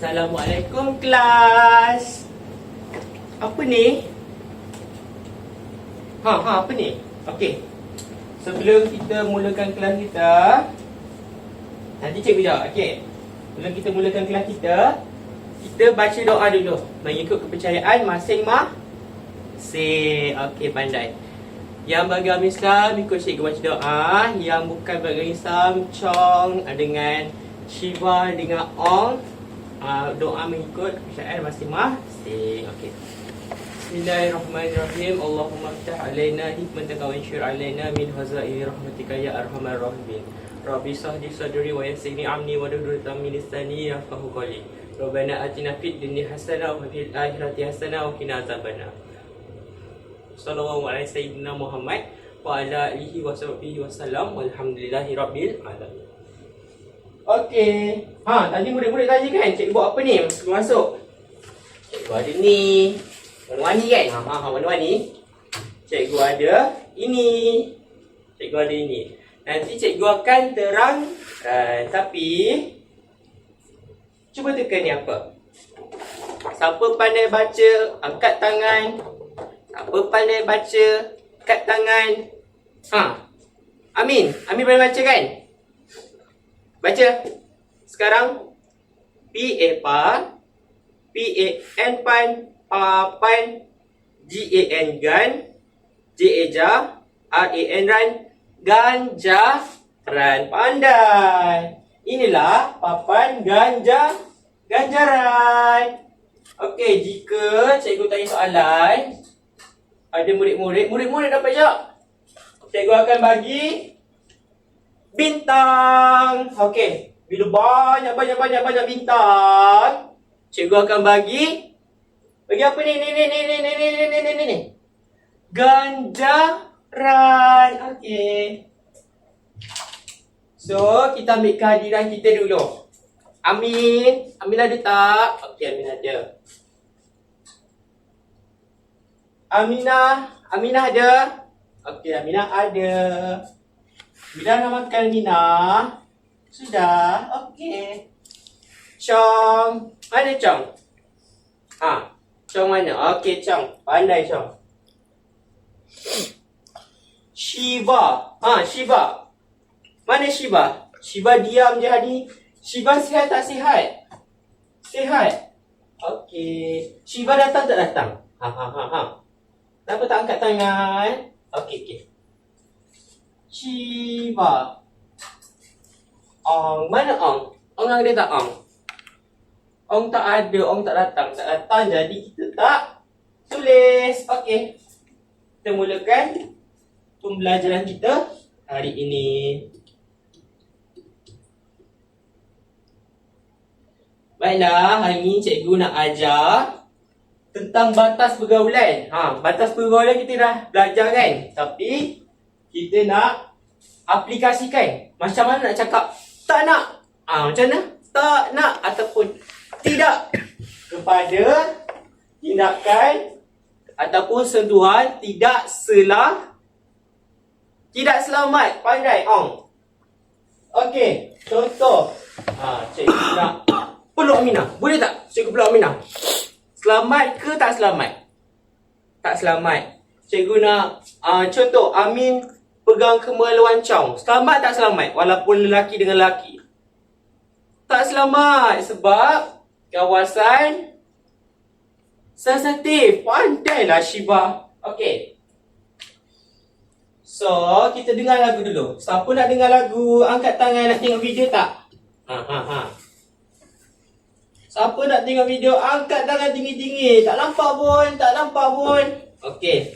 Assalamualaikum kelas. Apa ni? Apa ni? Okey. Sebelum kita mulakan kelas kita, nanti cikgu jawab. Okey. Sebelum kita mulakan kelas kita baca doa dulu mengikut kepercayaan masing-masing. Okey, pandai. Yang bagi agama Islam ikut cikgu baca doa. Yang bukan bagi agama Islam, Chong dengan Shiva dengan Ong, doa mengikut kepercayaan masing-masing. Okey. Bismillahirrahmanirrahim. Allahumma ftah alaina hikmataka wa anshur alaina min hazaini rahmatika ya arhamar rahimin. Rabbi sahdi sadri wa yassirni amni wa hduratan min lisani yafqahu qawli. Rabbana atina fid dunya hasanah wa fil akhirati hasanah wa qina azabannar. Sallallahu alaihi sayyidina Muhammad wa ala alihi wa sahbihi wasallam walhamdulillahi rabbil alamin. Okey. Tadi murid-murid tanya kan, cikgu buat apa ni sebelum masuk? Cikgu ada ni. Warna-warni kan? Warna-warni. Cikgu ada ini. Cikgu ada ini. Nanti cikgu akan terangkan. Tapi cuba teka ni apa? Siapa pandai baca, angkat tangan. Siapa pandai baca, angkat tangan. Amin. Amin boleh baca kan? Baca. Sekarang P-A-P-A, P-A-N pan, P-A-Pan, G-A-N gan, J-A-Ja, R-A-N ran, ganjaran. Pandai. Inilah papan ganjaran. Okey, jika cikgu tanya soalan, ada murid-murid dapat jawab, cikgu akan bagi bintang. Okey, bila banyak bintang, cikgu akan bagi apa ni? Ni. Ganjaran. Okey. So, kita ambil kehadiran kita dulu. Amin. Amin ada tak? Okey, Amin ada. Aminah ada? Okey, Aminah ada. Bila namakan Aminah? Sudah? Okey. Chong. Mana Chong? Chong mana? Okey, Chong. Pandai Chong. Shiva. Shiva. Mana Shiva? Shiva diam je hari. Shiva sihat tak sihat? Sihat. Okey. Shiva datang tak datang? Kenapa tak angkat tangan? Okey. Shiva. Ong. Mana Ong? Ong ada tak Ong? Ong tak ada. Ong tak datang. Tak datang jadi kita tak tulis. Okey. Kita mulakan pembelajaran kita hari ini. Baiklah, hari ini cikgu nak ajar tentang batas pergaulan. Batas pergaulan kita dah belajar kan? Tapi kita nak aplikasikan. Macam mana nak cakap tak nak? Macam mana? Tak nak ataupun tidak kepada tindakan ataupun sentuhan tidak selamat. Pandai Ong. Okey, contoh. Cikgu nak peluk Aminah. Boleh tak cikgu peluk Aminah? Selamat ke tak selamat? Tak selamat. Cikgu nak contoh Amin pegang kemaluan Chong. Selamat tak selamat? Walaupun lelaki dengan lelaki. Tak selamat sebab kawasan sensitif. Pandailah Shiva. Okey. So, kita dengar lagu dulu. Siapa nak dengar lagu? Angkat tangan nak tengok video tak? Siapa nak tengok video? Angkat tangan tinggi-tinggi. Tak nampak pun. Okey.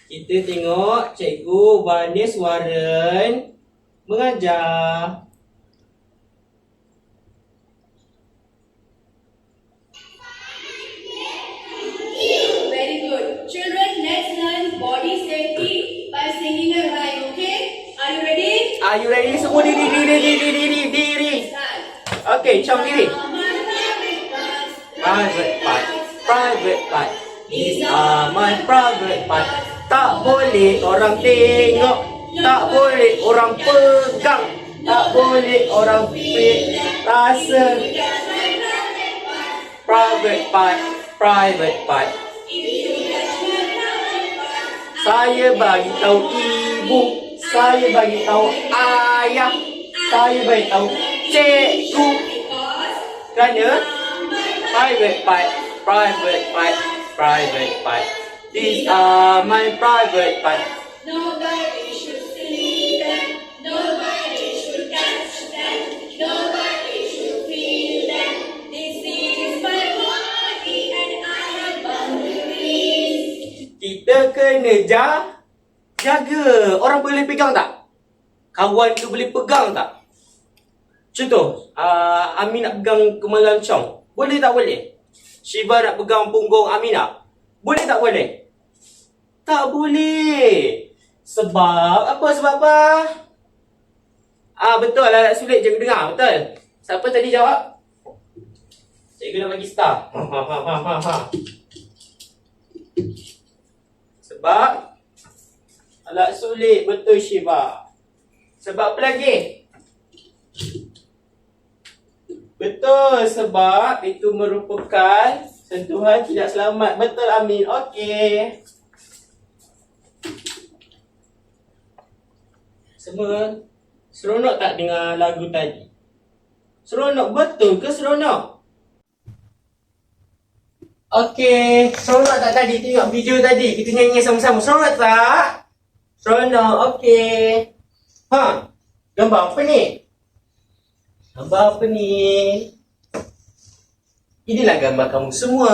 Kita tengok Cikgu Vanis Warren mengajar. Very good. Children, let's learn body safety by singing a rhyme, okay? Are you ready? Are you ready? Semua diri. Start. Okey, Chong diri. Private part. These are my private part. Tak boleh orang tengok. Tak boleh orang pegang. Tak boleh orang fit rasa. Private part. Private part. Saya bagi tahu ibu, saya bagi tahu ayah, saya bagi tahu cikgu. Kerana private part, private part, private part. These are my private part. Nobody should see them. Nobody should touch them. Nobody should feel them. This is my body and I have boundaries. Kita kena jaga. Orang boleh pegang tak? Kawan tu boleh pegang tak? Contoh, Amin nak pegang kemalan Chong. Boleh tak boleh? Shiva nak pegang punggung Aminah. Boleh tak boleh? Tak boleh. Sebab apa? Sebab apa? Betul lah, sulit je dengar. Betul. Siapa tadi jawab? Cikgu nak bagi star. Sebab agak sulit. Betul Shiva. Sebab apa lagi? Betul, sebab itu merupakan sentuhan tidak selamat. Betul Amin. Okey. Semua seronok tak dengar lagu tadi? Seronok betul ke seronok? Okey, seronok tak tadi tengok video tadi? Kita nyanyi sama-sama. Seronok tak? Seronok. Okey. Gambar apa ni? Gambar apa ni? Inilah gambar kamu semua.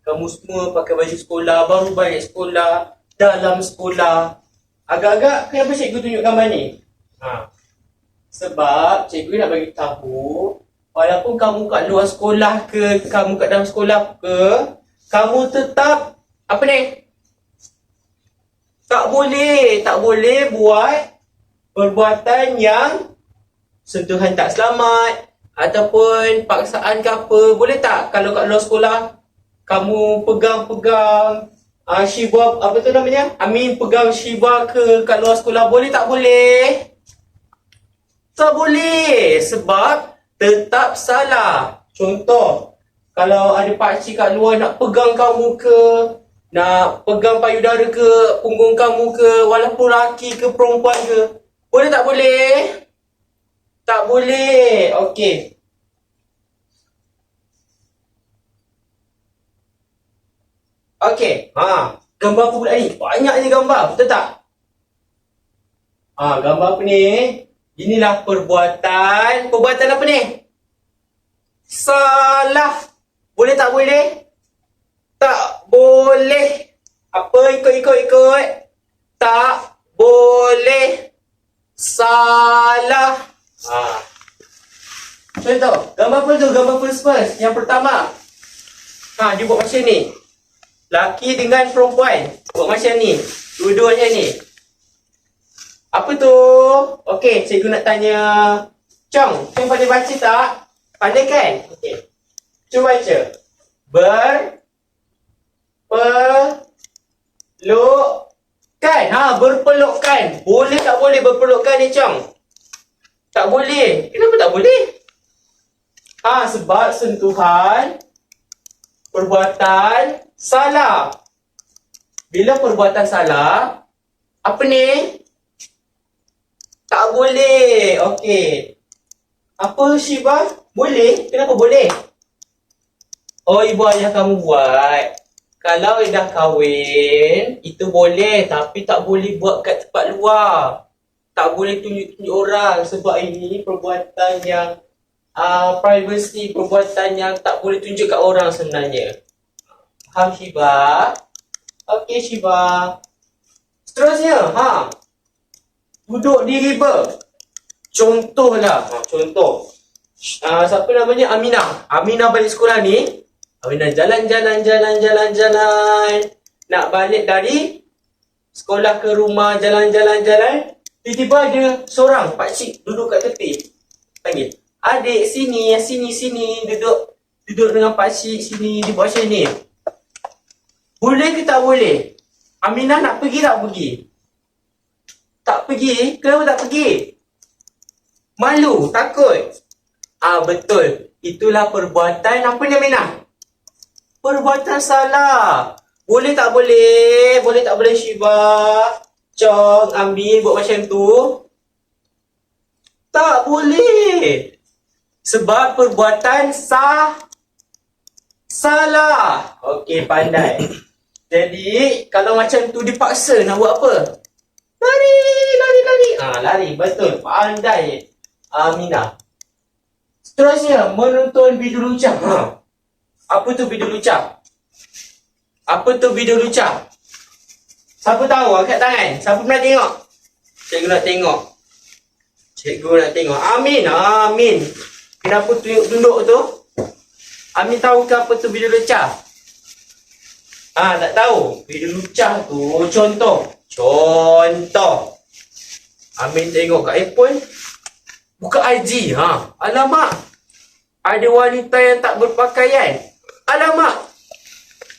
Kamu semua pakai baju sekolah, baru balik sekolah, dalam sekolah. Agak-agak kenapa cikgu tunjuk gambar ni? Sebab cikgu nak bagi tahu, walaupun kamu kat luar sekolah ke, kamu kat dalam sekolah ke, kamu tetap apa ni? Tak boleh buat perbuatan yang sentuhan tak selamat ataupun paksaan ke apa. Boleh tak kalau kat luar sekolah kamu pegang-pegang Shiva, apa tu namanya? Amin pegang Shiva ke kat luar sekolah. Boleh tak boleh? Tak boleh. Sebab tetap salah. Contoh, kalau ada pakcik kat luar nak pegang kamu ke, nak pegang payudara ke, punggung kamu ke, walaupun lelaki ke perempuan ke, boleh tak boleh? Tak boleh. Okey. Okey. Gambar apa pula ni? Banyaknya gambar. Betul tak? Gambar apa ni? Inilah perbuatan. Perbuatan apa ni? Salah. Boleh tak boleh? Tak boleh. Apa? Ikut. Tak boleh. Salah. Contoh, gambar apa tu? Gambar first. Yang pertama. Dia buat macam ni. Laki dengan perempuan. Buat macam ni. Dua-dua macam ni. Apa tu? Okey, cikgu nak tanya Chong, Chong pandai baca tak? Pandai kan? Okey. Cuba baca. Berpelukkan. Berpelukkan. Boleh tak boleh berpelukkan ni Chong? Tak boleh. Kenapa tak boleh? Sebab sentuhan perbuatan salah. Bila perbuatan salah, apa ni? Tak boleh. Okey. Apa Shiva? Boleh? Kenapa boleh? Ibu ayah kamu buat. Kalau dah kahwin, itu boleh. Tapi tak boleh buat kat tempat luar. Tak boleh tunjuk-tunjuk orang. Sebab ini perbuatan yang privacy. Perbuatan yang tak boleh tunjuk kat orang sebenarnya. Faham Shiva? Okey Shiva. Seterusnya, duduk di river. Contohlah, contoh. Siapa namanya? Aminah. Aminah balik sekolah ni. Aminah jalan. Nak balik dari sekolah ke rumah, jalan. Tiba-tiba ada seorang pakcik duduk kat tepi. Panggil, adik sini. Duduk dengan pakcik sini. Dia buat macam ni. Boleh ke tak boleh? Aminah nak pergi tak pergi? Tak pergi? Kenapa tak pergi? Malu, takut. Betul. Itulah perbuatan apa ni Aminah? Perbuatan salah. Boleh tak boleh? Boleh tak boleh Syifa? Chong, Amin buat macam tu? Tak boleh. Sebab perbuatan salah. Okey, pandai. Jadi, kalau macam tu dipaksa nak buat apa? Lari. Lari. Betul. Pandai. Aminah. Seterusnya, menonton video lucah. Apa tu video lucah? Siapa tahu? Angkat tangan. Siapa pernah tengok? Cikgu nak tengok. Amin. Kenapa tunduk tu? Amin tahu ke apa tu video lucah? Tak tahu. Video lucah tu contoh. Amin tengok kat handphone. Buka IG. Alamak. Ada wanita yang tak berpakaian. Alamak.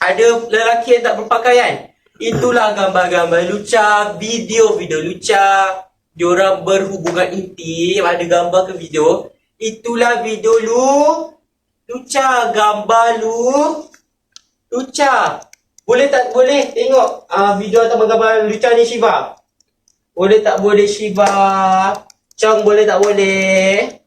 Ada lelaki yang tak berpakaian. Itulah gambar-gambar lucah, video-video lucah. Diorang berhubungan intim, ada gambar ke video. Itulah video lucah, gambar lucah. Boleh tak boleh tengok video atau gambar lucah ni Syifa? Boleh tak boleh Syifa? Chong boleh tak boleh?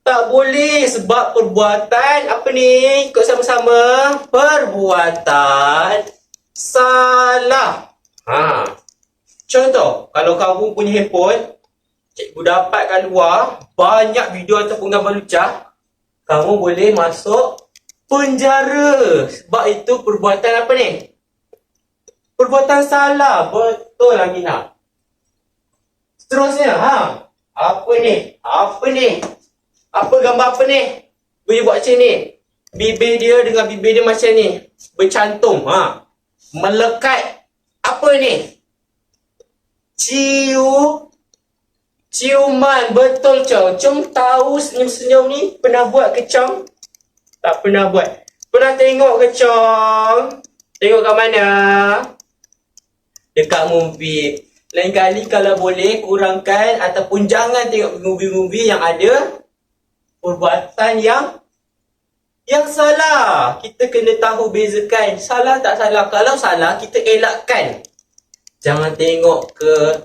Tak boleh sebab perbuatan apa ni? Ikut sama-sama. Perbuatan salah. Contoh, kalau kamu punya handphone, cikgu dapat kat luar banyak video ataupun gambar lucah, kamu boleh masuk penjara. Sebab itu perbuatan apa ni? Perbuatan salah. Betul Aminah. Seterusnya, apa ni? Apa gambar apa ni? Boleh buat macam ni. Bibir dia dengan bibir dia macam ni. Bercantum. Melekat. Apa ni? Ciuman. Betul Chong. Chong tahu senyum-senyum ni. Pernah buat ke Chong? Tak pernah buat. Pernah tengok ke Chong? Tengok kat mana? Dekat movie. Lain kali kalau boleh kurangkan ataupun jangan tengok movie-movie yang ada perbuatan yang salah. Kita kena tahu bezakan salah tak salah. Kalau salah, kita elakkan. Jangan tengok ke,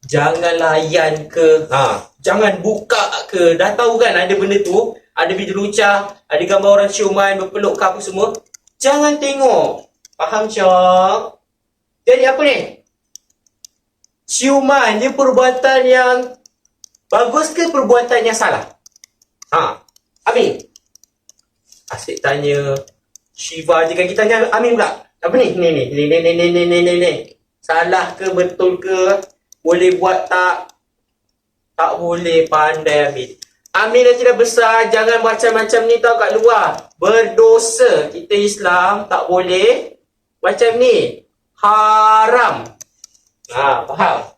jangan layan ke, jangan buka ke. Dah tahu kan ada benda tu, ada video lucah, ada gambar orang ciuman, berpeluk ke apa semua. Jangan tengok. Faham Chong? Jadi apa ni? Ciuman, dia perbuatan yang bagus ke perbuatan yang salah? Amin. Asyik tanya Syifa je kan, kita tanya Amin pula. Apa ni? Ni. Salah ke, betul ke? Boleh buat tak? Tak boleh, pandai Amin. Amin dah tidak besar, jangan macam-macam ni tau kat luar. Berdosa. Kita Islam tak boleh macam ni. Haram. Faham?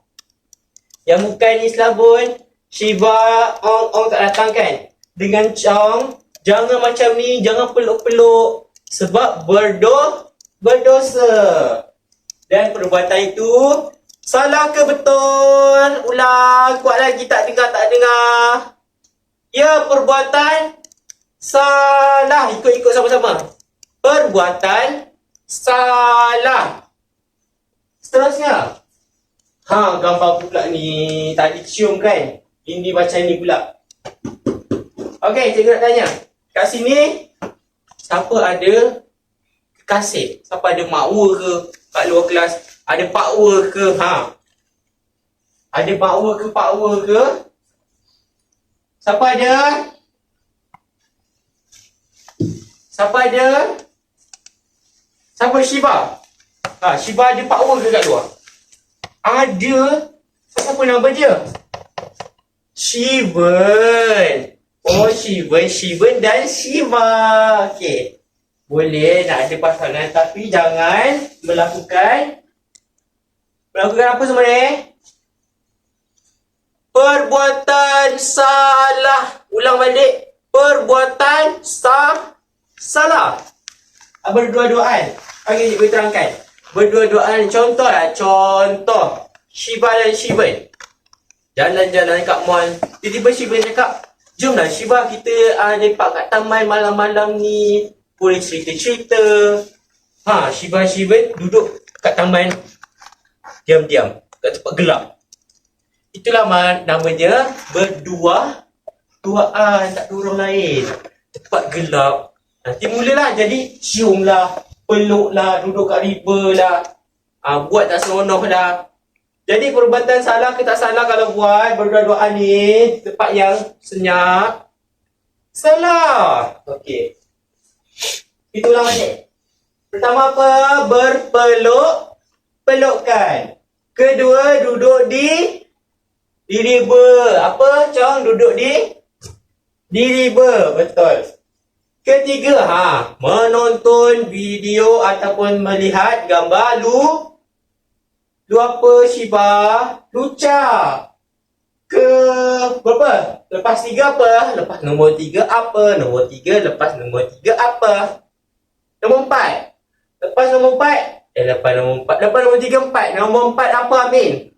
Yang bukan Islam pun Syifa Ong tak datang kan? Dengan Chong, jangan macam ni, jangan peluk-peluk. Sebab berdosa. Dan perbuatan itu salah ke betul? Ulang, kuat lagi, tak dengar. Ya, perbuatan salah. Ikut sama-sama. Perbuatan salah. Seterusnya. Gambar pula ni. Tadi cium kan? Ini macam ni pula. Okey, cikgu nak tanya. Kat sini, siapa ada kekasih? Siapa ada makwa ke kat luar kelas? Ada pakwa ke? Ada pakwa ke? Siapa ada? Siapa Syifa? Syifa ada pakwa ke kat luar? Ada. Siapa nama dia? Shivan. Shivan dan Syifa. Okey. Boleh nak ada pasangan tapi jangan melakukan apa sebenarnya? Perbuatan salah. Ulang balik. Perbuatan salah. Berdua-duaan. Okey, cikgu terangkan. Berdua-duaan. Contoh. Syifa dan Shivan. Jalan-jalan kat mall. Tiba-tiba Shiba cakap, jomlah Shiba kita lepak kat taman malam-malam ni. Boleh cerita-cerita. Shiba duduk kat taman. Diam-diam. Kat tempat gelap. Itulah nama dia berdua. Duaan, tak ada orang lain. Tempat gelap. Nanti mulalah jadi cium lah. Peluk lah. Duduk kat river lah. Buat tak seronok lah. Jadi perbuatan salah ke tak salah kalau buat berdua-duaan ni tempat yang senyap? Salah. Okey. Itulah macam. Pertama apa? Pelukan. Kedua, duduk di river. Apa, Chong? Duduk di river. Betul. Ketiga, menonton video ataupun melihat gambar lu apa, Shiba? Lucah. Berapa? Lepas 3 apa? Lepas nombor 3 apa? Nombor 3 lepas nombor 3 apa? Nombor 4. Lepas nombor 4. Lepas nombor 4. Lepas nombor 3, 4. Nombor 4 apa, Amin?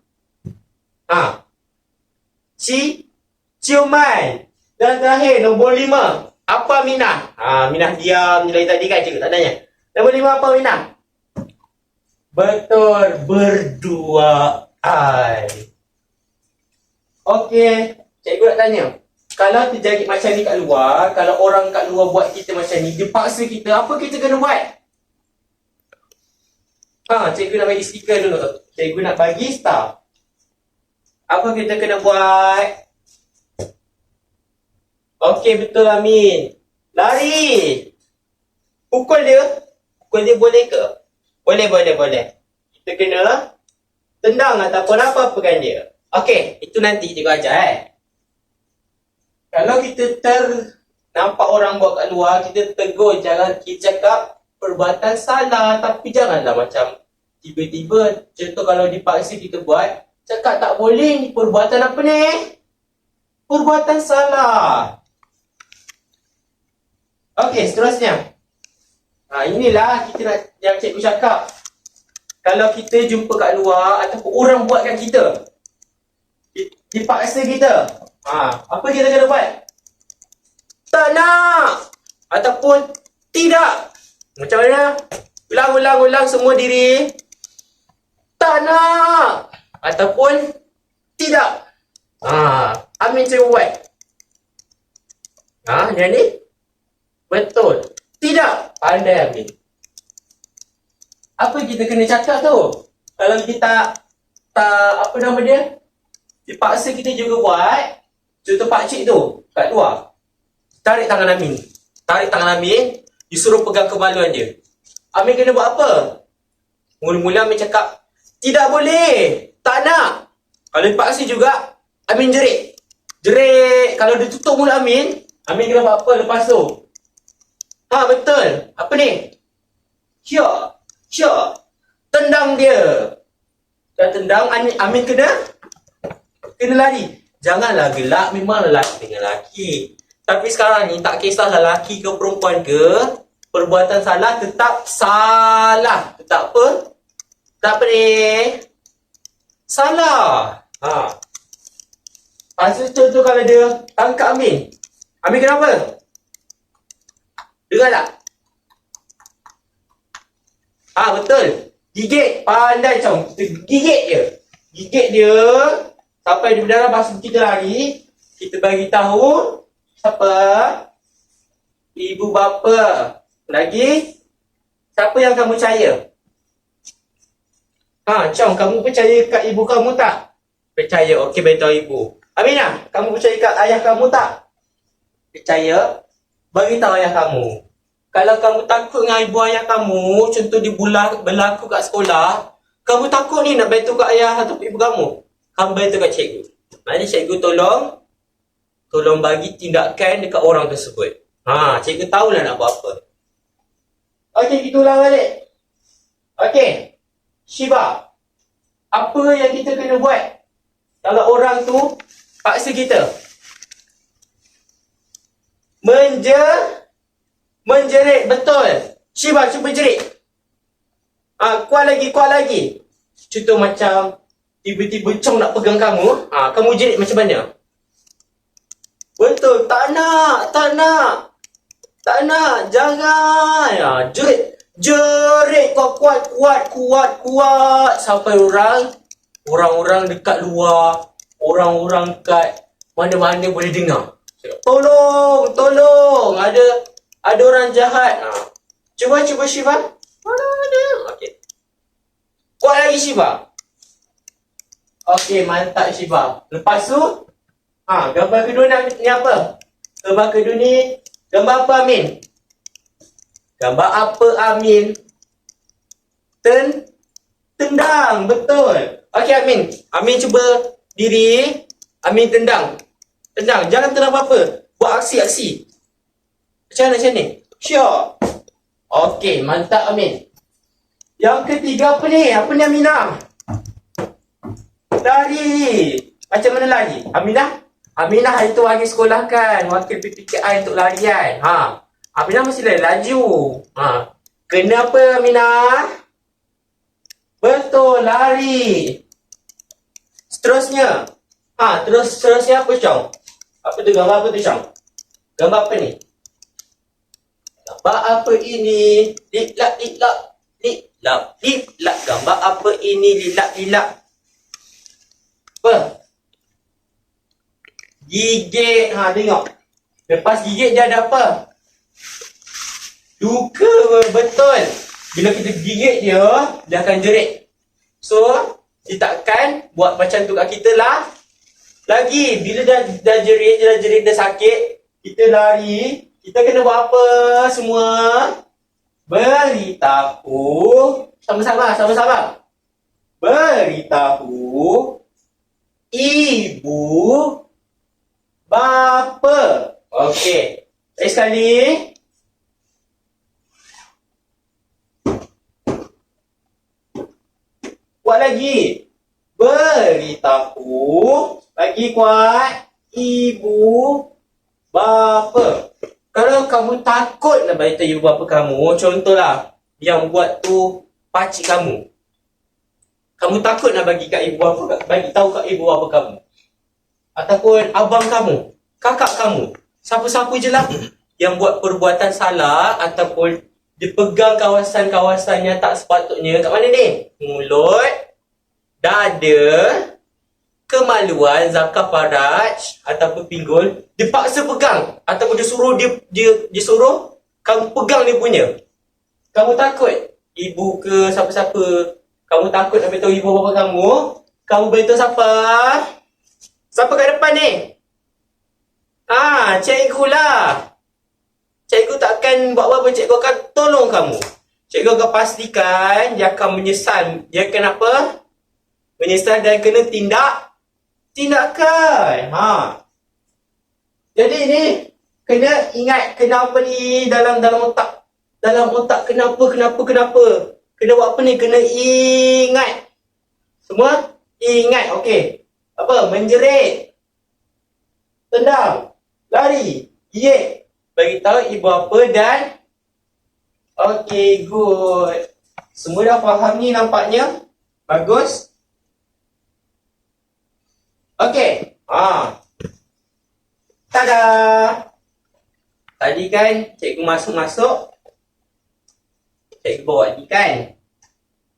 Ciuman. Dan terakhir, nombor 5. Apa, Minah? Minah diam. Dari tadi kan cikgu tak tanya. Nombor 5 apa, Minah? Betul, berduaan. Okey, cikgu nak tanya. Kalau terjadi macam ni kat luar, kalau orang kat luar buat kita macam ni, dia paksa kita, apa kita kena buat? Cikgu nak bagi stiker dulu. Cikgu nak bagi star. Apa kita kena buat? Okey, betul, Amin. Lari. Pukul dia. Pukul dia boleh ke? Boleh. Kita kena tendang ataupun apa-apakan dia. Okey, itu nanti cikgu ajar Kalau kita nampak orang buat kat luar, kita tegur, jangan kita cakap perbuatan salah. Tapi janganlah macam tiba-tiba, contoh kalau dipaksa kita buat, cakap tak boleh, ni perbuatan apa ni? Perbuatan salah. Okey, seterusnya. Inilah kita nak yang cikgu cakap. Kalau kita jumpa kat luar ataupun orang buat kat kita, dipaksa kita, apa kita kena buat? Tak nak ataupun tidak. Macam mana? Ulang semua diri. Tak nak ataupun tidak. Amin cikgu buat. Yang ni betul. Tidak. Pandai, Amin. Apa kita kena cakap tu? Kalau kita tak apa nama dia? Dipaksa kita juga buat. Contoh pakcik tu kat luar. Tarik tangan Amin. Disuruh pegang kemaluan dia. Amin kena buat apa? Mula-mula Amin cakap, tidak boleh. Tak nak. Kalau dipaksa juga, Amin jerit. Kalau dia tutup mulut Amin kena buat apa lepas tu? Betul. Apa ni? Syok. Tendang dia. Dah tendang, Amin kena lari. Janganlah gelak, memang lelaki dengan lelaki. Tapi sekarang ni tak kisah lelaki ke perempuan ke, perbuatan salah tetap salah. Tetap apa? Tak apa ni? Salah. Contoh kalau dia tangkap Amin kenapa? Dengar tak? Betul. Gigit. Pandai Chong. Kita gigit dia. Sampai dia berdarah basuh kita lari. Kita bagi tahu. Siapa? Ibu bapa. Lagi. Siapa yang kamu percaya? Chong, kamu percaya kat ibu kamu tak? Percaya. Okey, beritahu ibu. Aminah, kamu percaya kat ayah kamu tak? Percaya. Bagi tahu ayah kamu. Kalau kamu takut dengan ibu ayah kamu, contoh dia berlaku kat sekolah, kamu takut ni nak bantu kat ayah atau ibu kamu, kamu bantu kat cikgu. Maknanya cikgu tolong bagi tindakan dekat orang tersebut. Cikgu tahulah nak buat apa. Okey, kita ulang balik. Okey, Shiba, apa yang kita kena buat kalau orang tu paksa kita? Menjerit, betul. Shiba, cuba jerit. Kuat lagi. Contoh macam tiba-tiba Chong nak pegang kamu, kamu jerit macam mana? betul. Tak nak. Jangan. Jerit kau kuat. Sampai orang-orang dekat luar, orang-orang dekat mana-mana boleh dengar. Tolong. Ada orang jahat. Cuba Shiva. Mana ada? Okey. Kuat lagi Shiva. Okey, mantap Shiva. Lepas tu, gambar kedua ni apa? Gambar kedua ni, gambar apa Amin? Gambar apa Amin? Tendang, betul. Okey Amin. Amin cuba diri. Amin tendang. Jangan tendang apa-apa. Buat aksi. Macam ni? Sure. Okey, mantap Amin. Yang ketiga apa ni? Apa ni Aminah? Lari. Macam mana lari? Aminah hari tu bagi sekolah kan. Wakil PPKI untuk larian. Aminah mesti laju. Kena apa Aminah? Betul, lari. Seterusnya. Seterusnya apa Syong? Apa tu gambar apa tu Syong? Gambar apa ni? Gambar apa ini? Liklak. Gambar apa ini? Liklak. Apa? Gigit. Tengok. Lepas gigit dia ada apa? Luka. Betul. Bila kita gigit dia akan jerit. So, kita takkan buat macam tu kat kita lah. Lagi, bila dah jerit, dah sakit, kita lari, kita kena buat apa semua? Beritahu. Sama-sama. Beritahu ibu bapa. Okey. Sekali. Kuat lagi. Beritahu. Lagi kuat. Ibu bapa. Kalau kamu takut nak beritahu ibu bapa kamu, contohlah yang buat tu pakcik kamu. Kamu takut nak bagi tahu kat ibu bapa kamu. Ataupun abang kamu, kakak kamu, siapa-siapa je lah yang buat perbuatan salah ataupun dipegang kawasan-kawasan yang tak sepatutnya. Kat mana ni? Mulut, dada, kemaluan, zakar faraj ataupun pinggul, dipaksa pegang ataupun dia suruh kamu pegang dia punya. Kamu takut ibu ke siapa-siapa, kamu takut nak beritahu ibu bapa kamu beritahu siapa? Siapa kat depan ni? Cikgu lah. Cikgu takkan buat apa-apa, cikgu akan tolong kamu. Cikgu akan pastikan dia akan menyesal. Dia akan apa? Menyesal dan kena tindakan. Jadi ni kena ingat kenapa ni dalam otak. Dalam otak kenapa. Kena buat apa ni? Kena ingat. Semua ingat. Okey. Apa? Menjerit. Tendang. Lari. Gigit. Bagi tahu ibu apa dan okey, good. Semua dah faham ni nampaknya. Bagus. Okey. Tada. Tadi kan cikgu masuk. Cikgu bawa ni kan.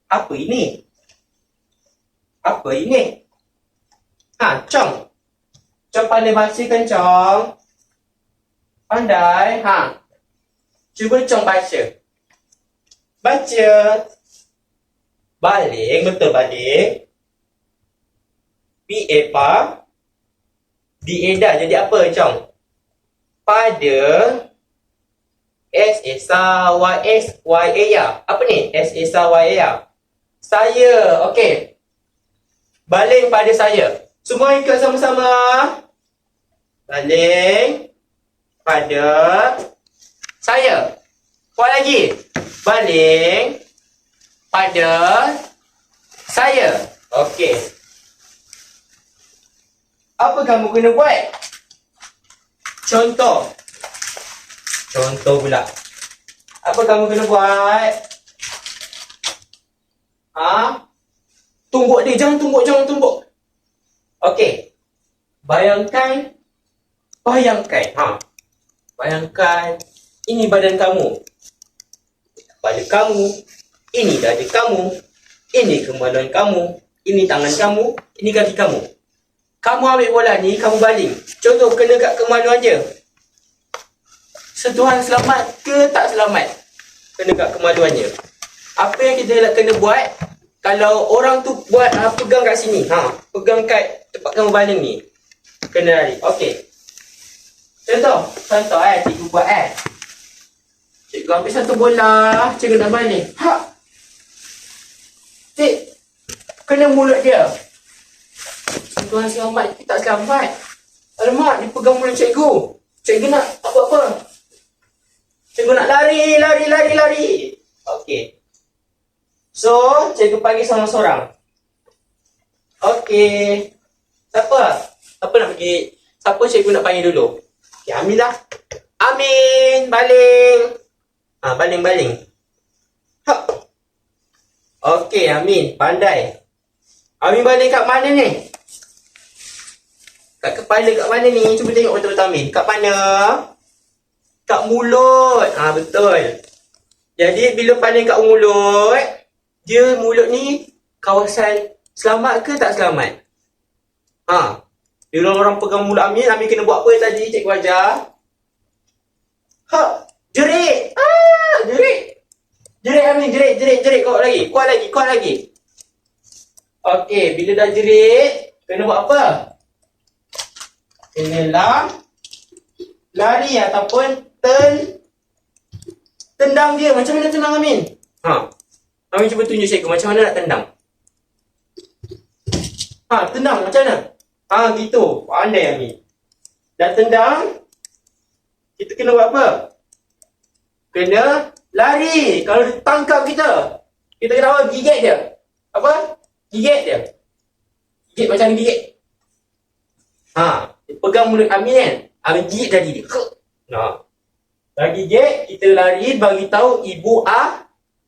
Apa ini? Chong. Chong pandai baca kan Chong? Pandai. Cuba Chong baca. Baling, betul baling. Pa. Dah jadi apa Chong? Pada. S-A-Y-S-Y-A. Apa ni? S-A-Y-A. Saya. Okey. Baling pada saya. Semua ikut sama-sama. Baling pada saya. Kuat lagi. Baling pada saya. Okey. Apa kamu kena buat? Contoh pula. Apa kamu kena buat? Tumbuk dia. Jangan tumbuk. Okey. Bayangkan Bayangkan. Bayangkan. Ini badan kamu. Kepala kamu. Ini dada kamu. Ini kemaluan kamu. Ini tangan kamu. Ini kaki kamu. Kamu ambil bola ni, kamu baling. Contoh kena kat kemaluan je. Sentuhan selamat ke tak selamat? Kena kat kemaluannya. Apa yang kita kena buat? Kalau orang tu buat pegang kat sini. Pegang kat tempat kamu baling ni. Kena lari. Okey. Contoh cikgu buat Cikgu ambil satu bola, cikgu nak baling. Cik, kena mulut dia. Sentuhan selamat ke tak selamat? Alamak, dia pegang mulut cikgu. Cikgu nak buat apa? Cikgu nak lari. Okey. So, cikgu panggil seorang-seorang. Okey. Siapa nak pergi? Siapa cikgu nak panggil dulu? Okey, Amin lah. Amin, baling. Baling. Okey, Amin, pandai. Amin baling kat mana ni? Kat kepala kat mana ni? Cuba tengok betul-betul Amin. Kat mana? Kat mulut. Betul. Jadi, bila baling kat mulut, mulut ni kawasan selamat ke tak selamat? Bila orang pegang mulut Amin kena buat apa tadi cikgu ajar? Jerit! Jerit! Jerit Amin, jerit. Kuat lagi. Okey, bila dah jerit, kena buat apa? Kena lari ataupun tendang dia. Macam mana tendang Amin? Amin cuba tunjuk cikgu macam mana nak tendang. Tendang macam mana? Gitu. Pandai Amin. Dah tendang, kita kena buat apa? Kena lari. Kalau dia tangkap kita kena apa? Gigit dia. Apa? Gigit dia. Gigit macam gigit. Dia pegang mulut Amin kan? Amin gigit tadi dia. Dah gigit, kita lari bagi tahu ibu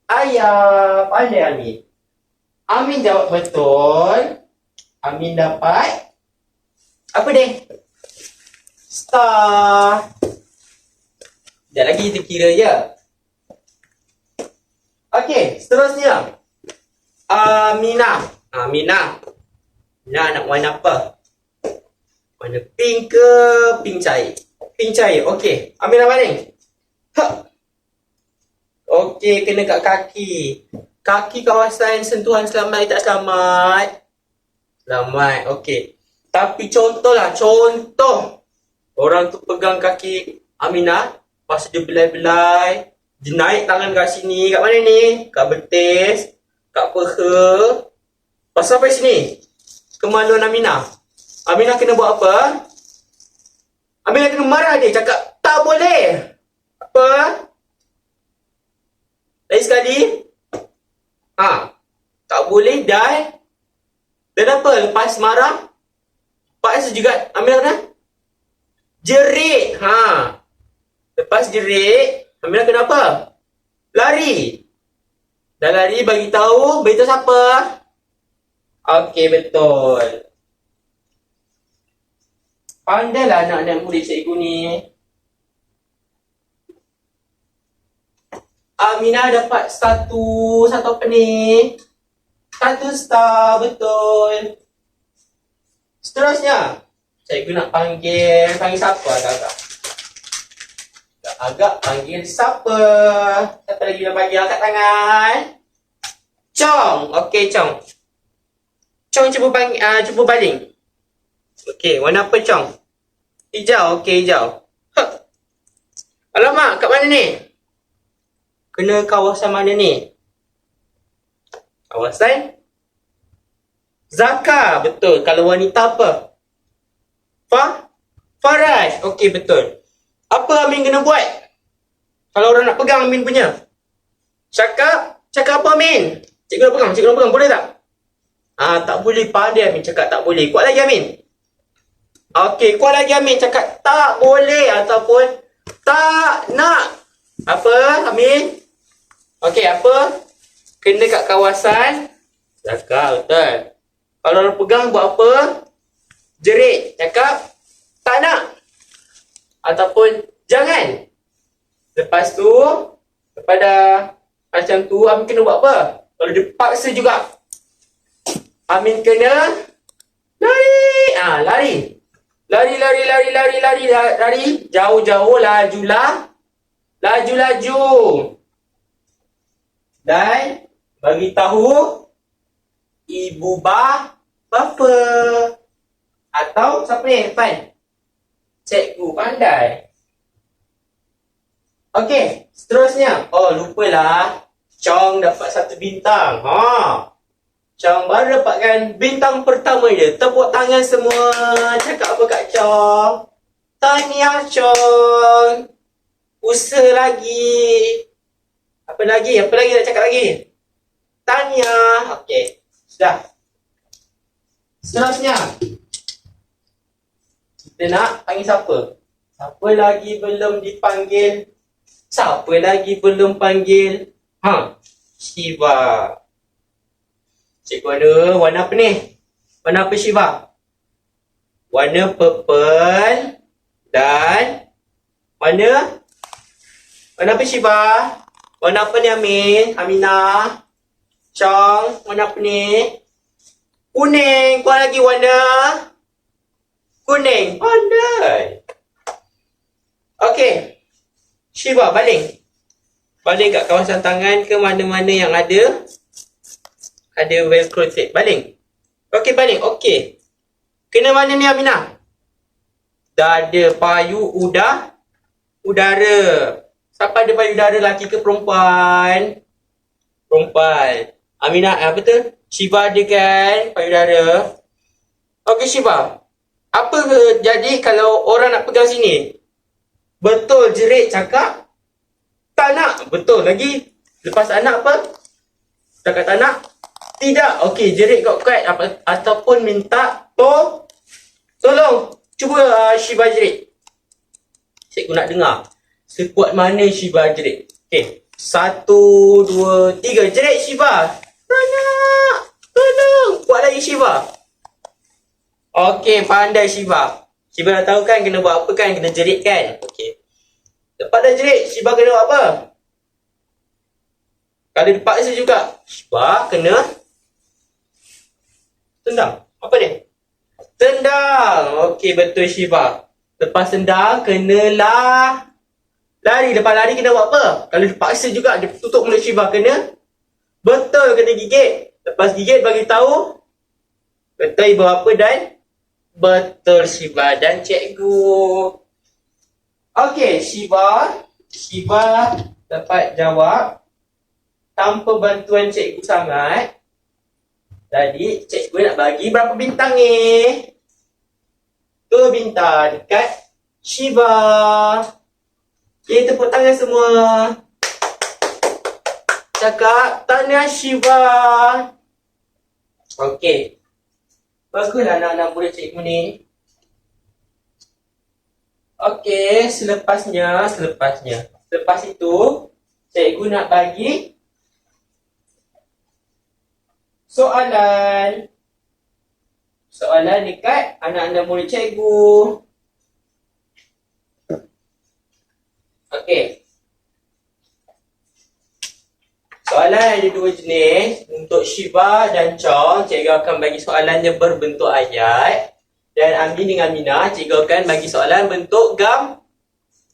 ayah. Pandai Amin. Amin jawab betul. Amin dapat apa ni? Star. Sekejap lagi kita kira je. Okey, seterusnya. Aminah. Aminah nak warna apa? Warna pink ke pink cair? Pink cair. Okey. Aminah baling. Okey, kena kat kaki. Kaki kawasan sentuhan selamat tak selamat? Selamat. Okey. Tapi contoh. Orang tu pegang kaki Aminah, lepas dia belai-belai, dia naik tangan kat sini. Kat mana ni? Kat betis, kat peha. Lepas sampai sini, kemaluan Aminah. Aminah kena buat apa? Aminah kena marah dia, cakap tak boleh. Apa? Lagi sekali. Tak boleh dan apa? Lepas marah, lepas juga Aminah kena jerit. Lepas jerit, Aminah kena apa? Lari. Dah lari, beritahu siapa? Okey, betul. Pandailah anak-anak murid cikgu ni. Aminah dapat satu apa ni? Satu star, betul. Seterusnya, cikgu nak panggil siapa agak-agak? Agak panggil siapa? Siapa lagi nak panggil? Angkat tangan. Chong. Okey, Chong. Chong cuba baling. Okey, warna apa Chong? Hijau. Okey, hijau. Alamak, kat mana ni? Kena kawasan mana ni? Kawasan Zaka. Betul. Kalau wanita apa? Faraj. Okey, betul. Apa Amin kena buat? Kalau orang nak pegang Amin punya. Cakap apa Amin? Cikgu nak pegang. Boleh tak? Tak boleh. Pandai Amin cakap tak boleh. Kuat lagi Amin. Okey, kuat lagi Amin cakap tak boleh ataupun tak nak. Apa Amin? Okey, apa? Kena kat kawasan Zaka, betul. Kalau orang pegang buat apa? Jerit. Cakap tak nak. ataupun jangan. Lepas tu, lepas dah macam tu, Amin kena buat apa? Kalau dia paksa juga, Amin kena lari. Lari. Lari. Jauh-jauh, laju. Dan bagi tahu ibu bapa. Atau siapa ni depan? Cikgu pandai. Okey, seterusnya. Oh, lupalah. Chong dapat 1 bintang. Chong baru dapatkan bintang pertama dia. Tepuk tangan semua. Cakap apa kat Chong? Tahniah Chong. Usaha lagi. Apa lagi nak cakap lagi? Tahniah. Okey, sudah. Seterusnya, kita nak panggil siapa? Siapa lagi belum panggil? Shiva. Cikgu ada warna apa ni? Warna apa Shiva? Warna purple dan warna apa Shiva? Warna apa ni Amin? Aminah? Chong, warna apa ni? Kuning. Kuat lagi warna kuning. Pandai. Okey. Shiva, baling. Baling kat kawasan tangan ke mana-mana yang ada velcro tape. Baling. Okey, baling. Okey. Kena mana ni Aminah? Dada, payu, udara. Siapa ada payu udara, lelaki ke perempuan? Perempuan. Aminah, betul? Shiva ada kan payu udara? Okey Shiva. Apa jadi kalau orang nak pegang sini? Betul jerit cakap tak nak. Betul lagi. Lepas anak apa? Cakap tak nak? Tidak. Okey, jerit kuat-kuat ataupun minta tolong. Cuba Shiva jerit. Cikgu nak dengar. Sekuat mana Shiva jerit? Okey. 1, 2, 3. Jerit Shiva. Tak nak. Tolong. Kuat lagi Shiva. Okey, pandai Shiva. Shiva dah tahu kan kena buat apa kan? Kena jerit kan? Okey. Lepas dah jerit, Shiva kena buat apa? Kalau dipaksa juga, Shiva kena tendang. Apa dia? Tendang. Okey, betul Shiva. Lepas tendang, kenalah lari. Lepas lari kena buat apa? Kalau dipaksa juga, dia tutup mulut Shiva, kena betul, kena gigit. Lepas gigit bagi tahu betul ibu apa dan betul Shiva dan cikgu. Okey, Shiva dapat jawab tanpa bantuan cikgu sangat. Jadi cikgu nak bagi berapa bintang ni? 2 bintang dekat Shiva. Okay, tepuk tangan semua. Cakap tahniah Shiva. Okey. Baguslah anak-anak murid cikgu ni. Okey, selepas itu cikgu nak bagi soalan dekat anak-anak murid cikgu. Okey. Soalan ada 2 jenis. Untuk Shiva dan Chong, cikgu akan bagi soalannya berbentuk ayat. Dan Amin dengan Aminah, cikgu akan bagi soalan bentuk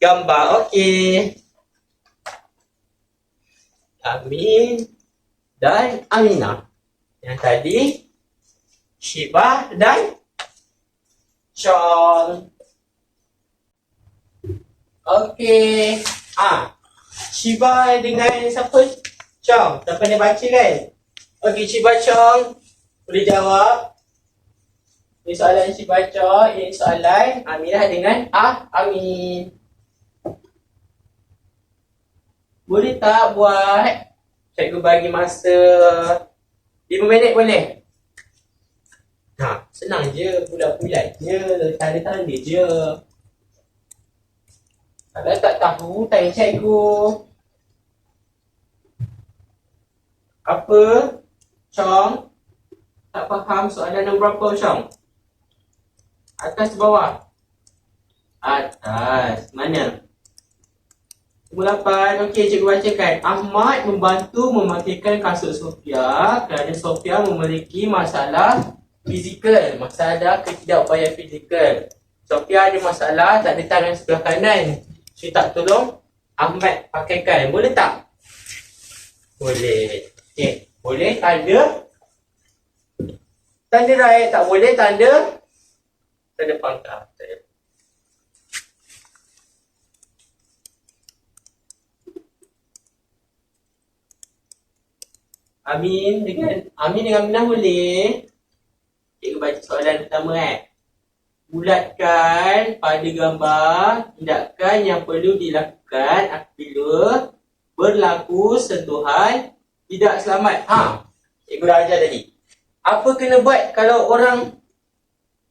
gambar. Okey. Amin dan Aminah. Yang tadi Shiva dan Chong. Okey. Shiva dengan siapa? Chong. Tak pandai baca kan? Okey, Shiva Chong boleh jawab. Ini soalan Shiva Chong. Ini soalan Aminah dengan Amin. Boleh tak buat? Cikgu bagi masa 5 minit boleh? Senang je. Bulat-bulat je. Tanda-tanda je. Kalau tak tahu, tanya cikgu. Apa? Chong? Tak faham soalan nombor berapa Chong? Atas bawah? Atas. Mana? Nombor 8. Okey, cikgu bacakan. Ahmad membantu mematikan kasut Sofia kerana Sofia memiliki masalah fizikal. Masalah ketidakupayaan fizikal. Sofia ada masalah, tak ada tangan sebelah kanan. So, tak tolong Ahmad pakaikan. Boleh tak? Boleh. Okey. Boleh tanda? Tanda right. Tak boleh tanda? Tanda pangkal. Amin dengan Aminah boleh. Cikgu baca soalan pertama Bulatkan pada gambar tindakan yang perlu dilakukan apabila berlaku sentuhan tidak selamat. Cikgu dah ajar tadi. Apa kena buat kalau orang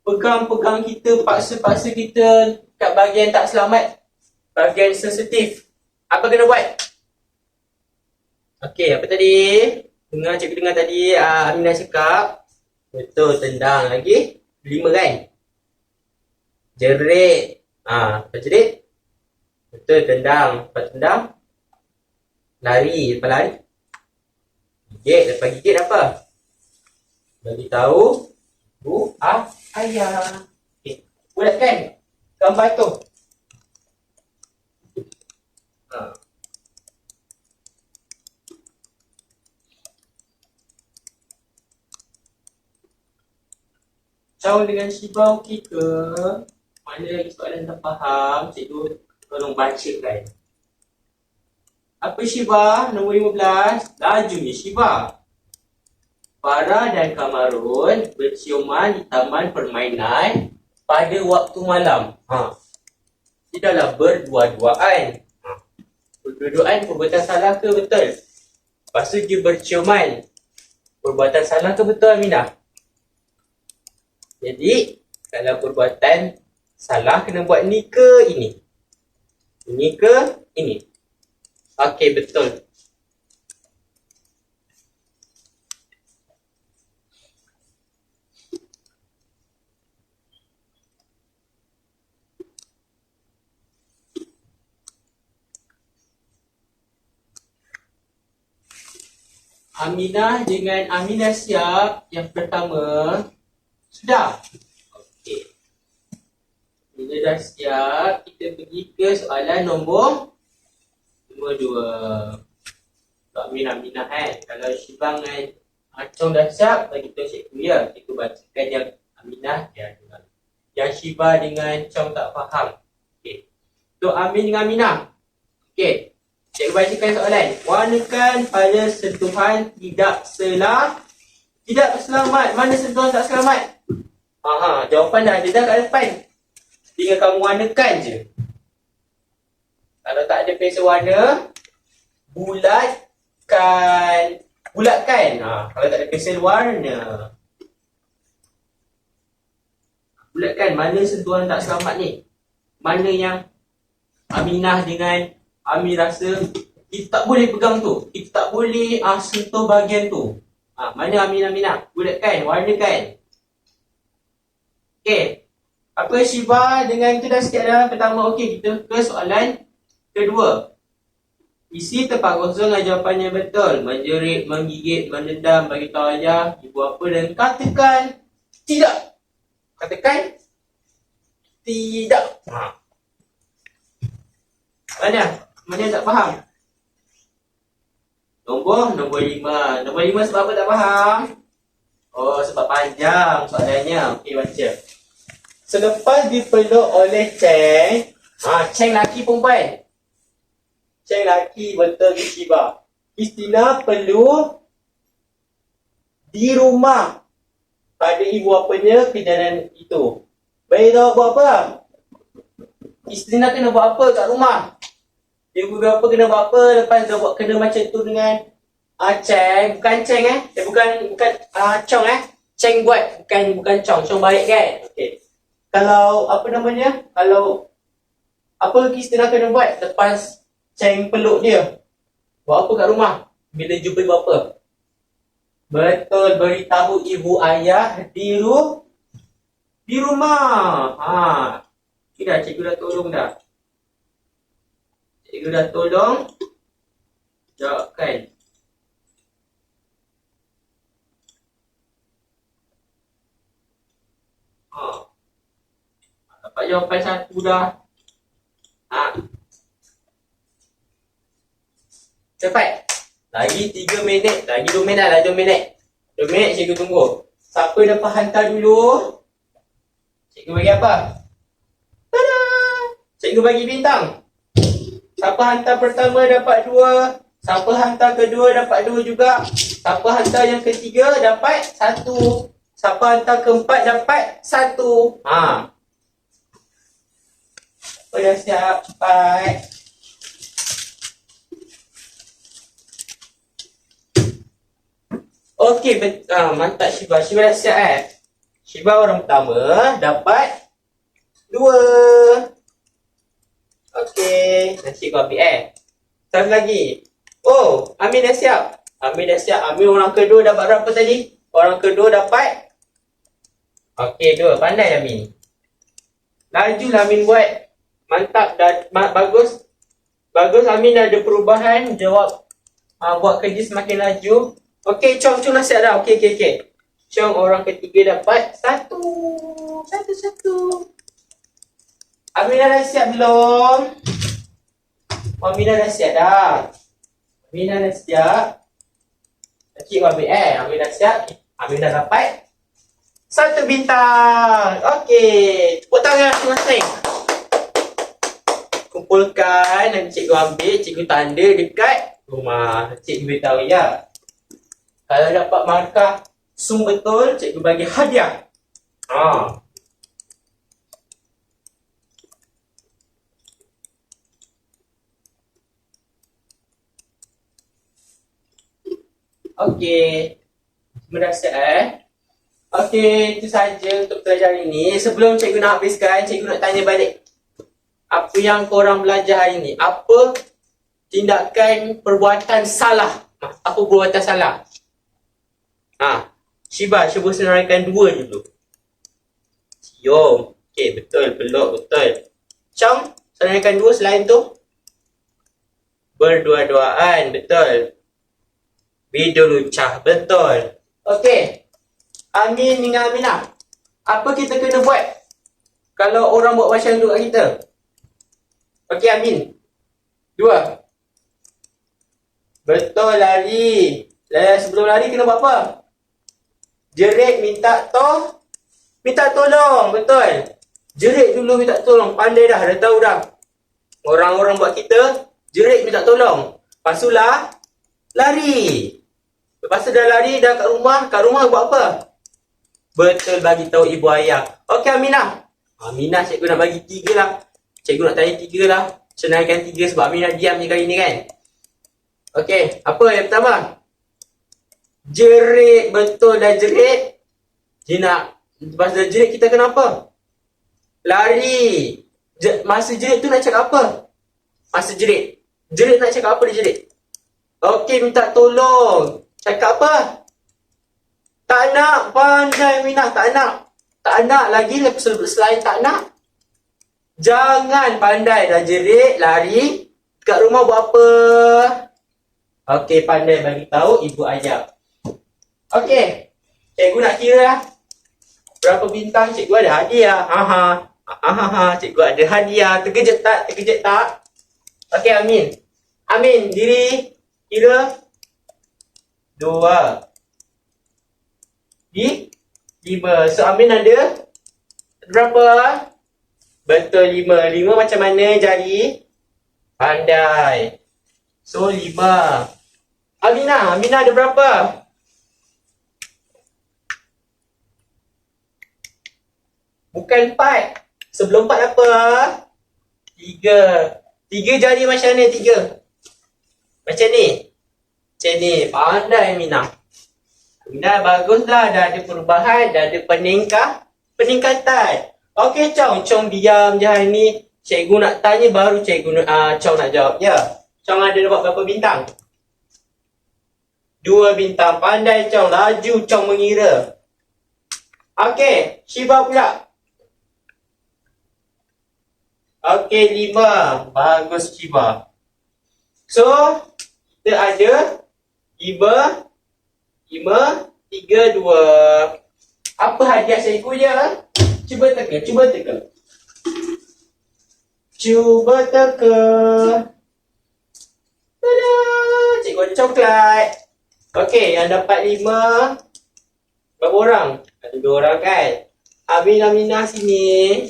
pegang-pegang kita, paksa-paksa kita kat bahagian tak selamat, bahagian sensitif? Apa kena buat? Okey, apa tadi? Cikgu dengar tadi Aminah cakap. Betul, tendang lagi. 5 kan? Jerit. Lepas jerit? Betul, tendang. Lepas tendang? Lari. Lepas lari? Gigit. Lepas gigit apa? Bagi tahu ayah. Okay. Bulat kan? Gambar tu. Caw dengan Shiba okey ke? Mana lagi soalan tak faham? Cikgu tolong bacakan. Apa Shiba? Nombor 15. Lajunya Shiba. Farah dan Kamarun berciuman di taman permainan pada waktu malam. Tidaklah berdua-duaan. Berdua-duaan perbuatan salah ke betul? Lepas tu dia berciuman. Perbuatan salah ke betul, Aminah? Jadi, kalau perbuatan salah kena buat ni ke ini? Ini ke ini? Okey, betul. Aminah dengan Aminah siap. Yang pertama. Sudah? Okey. Bila dah siap, kita pergi ke soalan nombor 2. Aminah Kalau Syibang dengan Acong dah siap, bagi tahu cikgu ya. Cikgu bacakan yang Aminah dan yang Syibah dengan Acong tak faham. Okey. So Amin dengan Aminah. Okey. Cikgu bacakan soalan. Warnakan pada sentuhan tidak selamat. Mana sentuhan tak selamat? Jawapan dah ada dah kat depan. Tinggal kamu warnakan je. Kalau tak ada pensel warna, bulatkan. Kalau tak ada pensel warna, bulatkan. Mana sentuhan tak selamat ni? Mana yang Aminah dengan Amin rasa kita tak boleh pegang tu, kita tak boleh sentuh bahagian tu. Mana Aminah? Bulatkan, warnakan. Okey. Apa Shiba dengan itu dah sikit dah. Pertama, okey, kita ke soalan kedua. Isi tempat kosong dengan jawapannya betul. Menjerit, menggigit, menendam, bagi tahu ayah, ibu apa dan katakan tidak. Katakan tidak. Mana tak faham? Nombor 5. Nombor 5 sebab apa tak faham? Sebab panjang soalannya. Okey, baca. Selepas dipeluk oleh Cheng. Cheng laki perempuan? Cheng laki, betul ke Shiba? Istina perlu di rumah pada ibu bapanya kejadian itu. Baik tahu buat apa? Istina kena buat apa kat rumah? Ibu bapa kena buat apa? Lepas dah buat kena macam tu dengan Cheng. Bukan Cheng bukan Chong Cheng buat, bukan Chong. Chong baik kan? Okey. Kalau apa namanya? Kalau apa lagi Istina kena buat lepas Cheng peluk dia? Buat apa kat rumah? Bila jumpa ibu bapa? Betul, beritahu ibu ayah di rumah. Cikgu dah tolong dah. Cikgu dah tolong. Jawabkan. Dapat jawapan satu dah. Cepat. Lagi 3 minit. Lagi 2 minit lah. 2 minit. 2 minit cikgu tunggu. Siapa dapat hantar dulu? Cikgu bagi apa? Tada! Cikgu bagi bintang. Siapa hantar pertama dapat 2. Siapa hantar kedua dapat 2 juga. Siapa hantar yang ketiga dapat 1. Siapa hantar keempat dapat 1. Siapa dah siap? Cepat. Okey, mantap Shiba. Shiba dah siap Shiba orang pertama dapat 2. Okey, nanti cikgu ambil Satu lagi. Oh, Amin dah siap. Amin orang kedua dapat berapa tadi? Orang kedua dapat. Okey, 2. Pandai Amin. Lajulah Amin buat. Mantap, dah bagus. Bagus Amin dah ada perubahan. Jawab buat kerja semakin laju. Okey, Chong dah siap dah. Okey. Chong orang ketiga dapat 1. Aminah dah siap belum? Aminah dah siap dah. Aminah dah siap. Cikgu ambil Aminah dah siap. Aminah dapat 1 bintang. Okey. Tepuk tangan masing-masing. Kumpulkan dan cikgu ambil. Cikgu tanda dekat rumah. Cikgu beritahu ya. Kalau dapat markah sum betul, cikgu bagi hadiah. Okey. Semua dah siap Okey, itu saja untuk pelajaran ini. Sebelum cikgu nak habiskan, cikgu nak tanya balik. Apa yang korang belajar hari ini? Apa tindakan perbuatan salah? Apa perbuatan salah? Shiba, cuba senaraikan 2 dulu. Cium. Okey, betul. Peluk, betul. Chong, senaraikan 2 selain tu. Berdua-duaan, betul. Video lucah, betul. Okey. Amin dengan Aminah. Apa kita kena buat kalau orang buat macam tu kat kita? Okey Amin. 2. Betul, lari. Sebelum lari kena buat apa? Jerit, minta tolong. Betul. Jerit dulu minta tolong. Pandai dah tahu dah. Orang-orang buat kita jerit minta tolong. Lepas tu lah lari. Lepas tu dah lari dah kat rumah buat apa? Betul, bagi tahu ibu ayah. Okey Aminah. Aminah cikgu nak bagi 3 lah. Cikgu nak tanya 3 lah. Senaraikan 3 sebab Aminah diam je kali ni kan. Okey, apa yang pertama? Jerit, betul dah jerit. Lepas dah jerit kita kenapa? Lari. Masa jerit tu nak cakap apa? Masa jerit nak cakap apa dia jerit? Okey, minta tolong. Cakap apa? Tak nak. Pandai Minah, tak nak. Tak nak lagi selain tak nak. Jangan. Pandai dah jerit, lari. Kat rumah buat apa? Okey, pandai bagi tahu ibu ayah. Okey. Cikgu nak kira lah. Berapa bintang cikgu ada hadiah. Cikgu ada hadiah. Terkejut tak? Okey Amin. Amin, diri. Kira. 2. 5. So Amin ada berapa? Betul, 5. 5 macam mana jari? Pandai. So 5. Aminah ada berapa? Bukan 4. Sebelum 4 apa? 3. 3 jari macam mana 3? Macam ni. Pandai Aminah. Dah bagus dah ada perubahan, dah ada peningkatan. Okey Chong diam je hari ni. Cikgu nak tanya baru Chong nak jawab ya. Chong ada dapat berapa bintang? 2 bintang. Pandai Chong, laju Chong mengira. Okey, Shiba pula. Okey, 5. Bagus, Shiba. So, kita ada 5, 5, 3, 2. Apa hadiah cikgu je? Cuba teka, cuba teka. Cuba teka. Tada! Cikgu ada coklat. Okey, yang dapat 5. Berapa orang? Ada 2 orang kan? Amin, Aminah sini.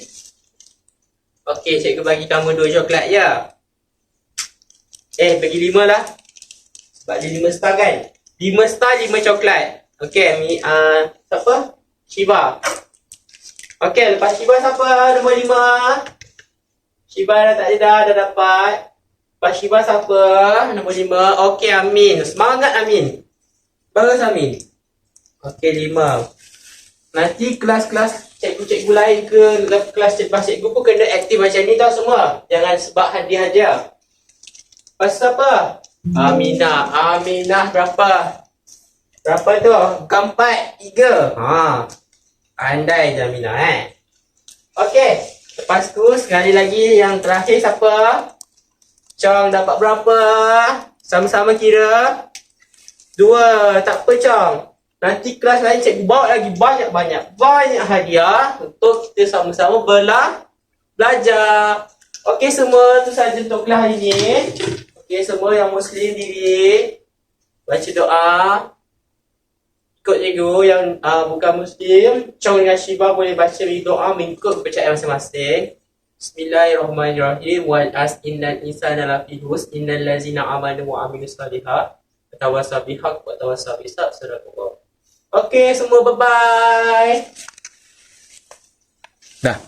Okey, cikgu bagi kamu 2 coklat ya. Bagi 5 lah. Sebab dia 5 star kan? 5 star, 5 coklat. Okey, siapa? Shiba. Okey, lepas Shiba siapa? Nombor 5. Shiba dah tak ada dah dapat. Lepas Shiba siapa? Nombor 5. Okey, Amin. Semangat Amin. Bagus Amin. Okey, 5. Nanti kelas-kelas cikgu-cikgu lain ke kelas cikgu pun kena aktif macam ni tau semua. Jangan sebab hadiah-hadiah. Lepas siapa? Aminah. Aminah berapa? Berapa tu? Bukan 4, 3. Pandai je Aminah Okey. Lepas tu sekali lagi yang terakhir siapa? Chong dapat berapa? Sama-sama kira. 2. Tak apa Chong. Nanti kelas lain cikgu bawa lagi banyak hadiah untuk kita sama-sama belajar. Okey semua, tu saja untuk kelas hari ni. Okey semua yang muslim diri baca doa. Ikut cikgu yang bukan muslim, Chong dengan Shiba boleh baca doa mengikut kepercayaan masing-masing. Bismillahirrahmanirrahim. Wal as innal insana lafi khusr innal ladzina amanu wa amilus solihat tawassaw bil haqq wa tawassaw bis sabr. Sadaqallah. Okey semua, bye-bye. Dah.